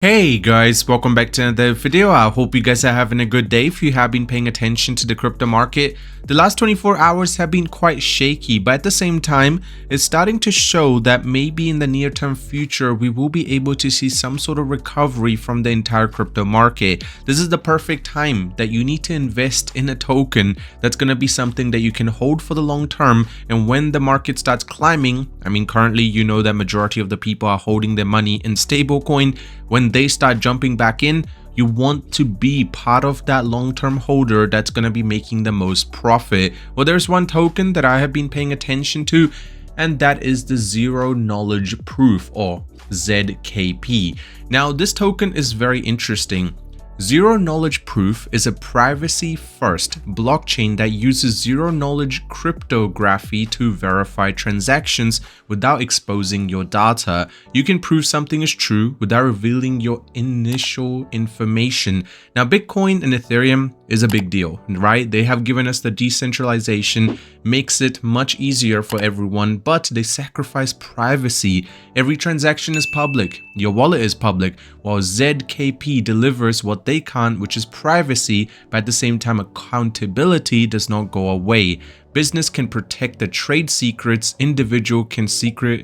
Hey guys, welcome back to another video. I hope you guys are having a good day. If you have been paying attention to the crypto market, the last 24 hours have been quite shaky, but at the same time, it's starting to show that maybe in the near-term future, we will be able to see some sort of recovery from the entire crypto market. This is the perfect time that you need to invest in a token that's going to be something that you can hold for the long term. And when the market starts climbing, I mean, currently, you know that majority of the people are holding their money in stablecoin. When they start jumping back in, you want to be part of that long-term holder that's going to be making the most profit. Well, there's one token that I have been paying attention to, and that is the Zero Knowledge Proof, or ZKP. Now, this token is very interesting. Zero Knowledge Proof is a privacy-first blockchain that uses zero-knowledge cryptography to verify transactions without exposing your data. You can prove something is true without revealing your initial information. Now, Bitcoin and Ethereum is a big deal, right? They have given us the decentralization, makes it much easier for everyone, but they sacrifice privacy. Every transaction is public, your wallet is public, while ZKP delivers what they can't, which is privacy, but at the same time accountability does not go away. Business can protect the trade secrets, individual can secure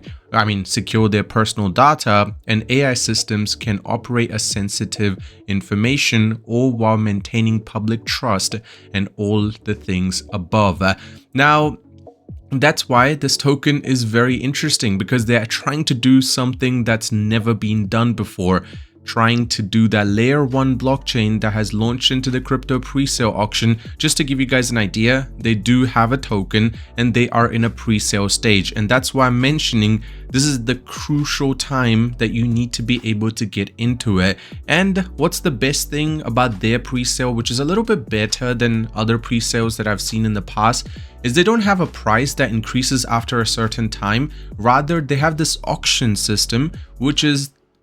their personal data, and AI systems can operate as sensitive information, all while maintaining public trust and all the things above. Now, that's why this token is very interesting, because they are trying to do something that's never been done before. Trying to do that layer 1 blockchain that has launched into the crypto pre-sale auction. Just to give you guys an idea, they do have a token and they are in a pre-sale stage, and that's why I'm mentioning this is the crucial time that you need to be able to get into it. And what's the best thing about their pre-sale, which is a little bit better than other pre-sales that I've seen in the past, is they don't have a price that increases after a certain time. Rather, they have this auction system which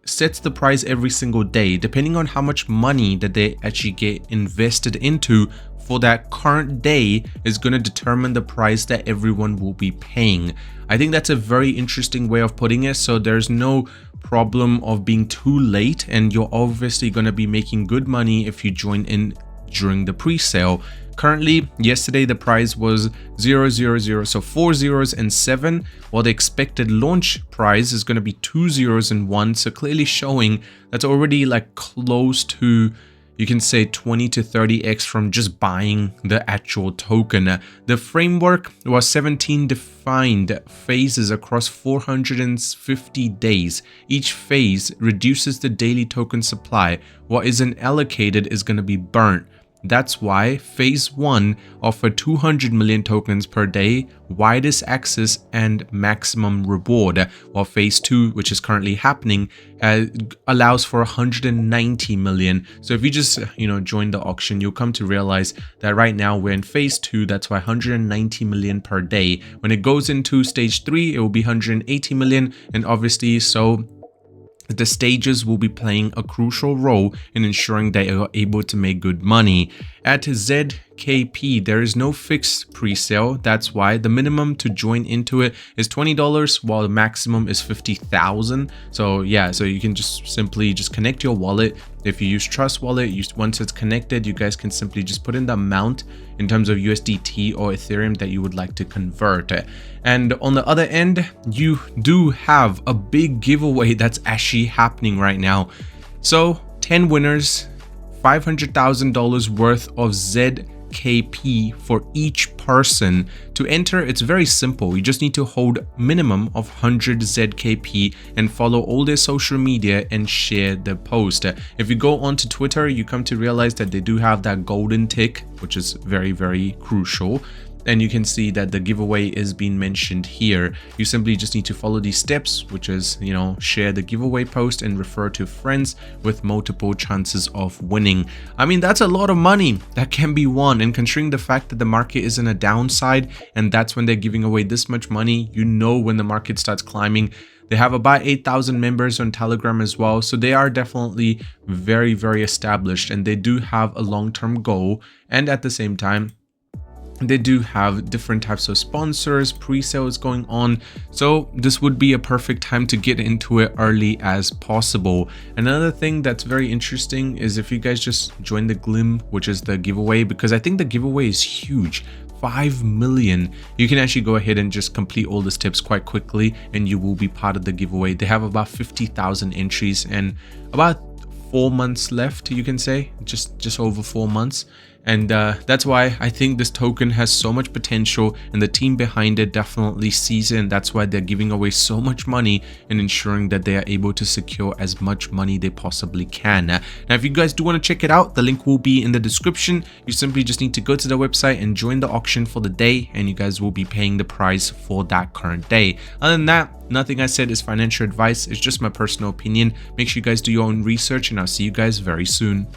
sets the price every single day, depending on how much money that they actually get invested into for that current day is going to determine the price that everyone will be paying. I think that's a very interesting way of putting it. So there's no problem of being too late, and you're obviously going to be making good money if you join in during the pre-sale. Currently, yesterday the price was 000, so 4 zeros and 7, while the expected launch price is going to be 2 zeros and 1, so clearly showing that's already like close to, you can say, 20 to 30x from just buying the actual token. The framework was 17 defined phases across 450 days. Each phase reduces the daily token supply. What isn't allocated is going to be burnt. That's why phase 1 offered 200 million tokens per day, widest access and maximum reward, while phase 2, which is currently happening, allows for 190 million. So if you just join the auction, you'll come to realize that right now we're in phase 2. That's why 190 million per day. When it goes into stage 3, it will be 180 million, and obviously the stages will be playing a crucial role in ensuring they are able to make good money. At ZKP, there is no fixed pre-sale. That's why the minimum to join into it is $20, while the maximum is 50,000. So yeah, so you can just simply connect your wallet. If you use Trust Wallet, once it's connected, you guys can simply just put in the amount in terms of USDT or Ethereum that you would like to convert. And on the other end, you do have a big giveaway that's actually happening right now. So 10 winners, $500,000 worth of ZKP for each person. To enter, it's very simple. You just need to hold minimum of 100 ZKP and follow all their social media and share the post. If you go onto Twitter, you come to realize that they do have that golden tick, which is very, very crucial. And you can see that the giveaway is being mentioned here. You simply just need to follow these steps, which is, share the giveaway post and refer to friends with multiple chances of winning. I mean, that's a lot of money that can be won. And considering the fact that the market is in a downside, and that's when they're giving away this much money, when the market starts climbing. They have about 8,000 members on Telegram as well. So they are definitely very, very established, and they do have a long-term goal. And at the same time, They do have different types of sponsors, pre-sales going on, so this would be a perfect time to get into it early as possible. Another thing that's very interesting is if you guys just join the Glim, which is the giveaway, because I think the giveaway is huge. 5 million. You can actually go ahead and just complete all these tips quite quickly and you will be part of the giveaway. They have about 50,000 entries and about 4 months left, you can say, just over 4 months. And that's why I think this token has so much potential, and the team behind it definitely sees it, and that's why they're giving away so much money and ensuring that they are able to secure as much money they possibly can. Now, if you guys do want to check it out, the link will be in the description. You simply just need to go to the website and join the auction for the day, and you guys will be paying the price for that current day. Other than that, nothing I said is financial advice. It's just my personal opinion. Make sure you guys do your own research, and I'll see you guys very soon.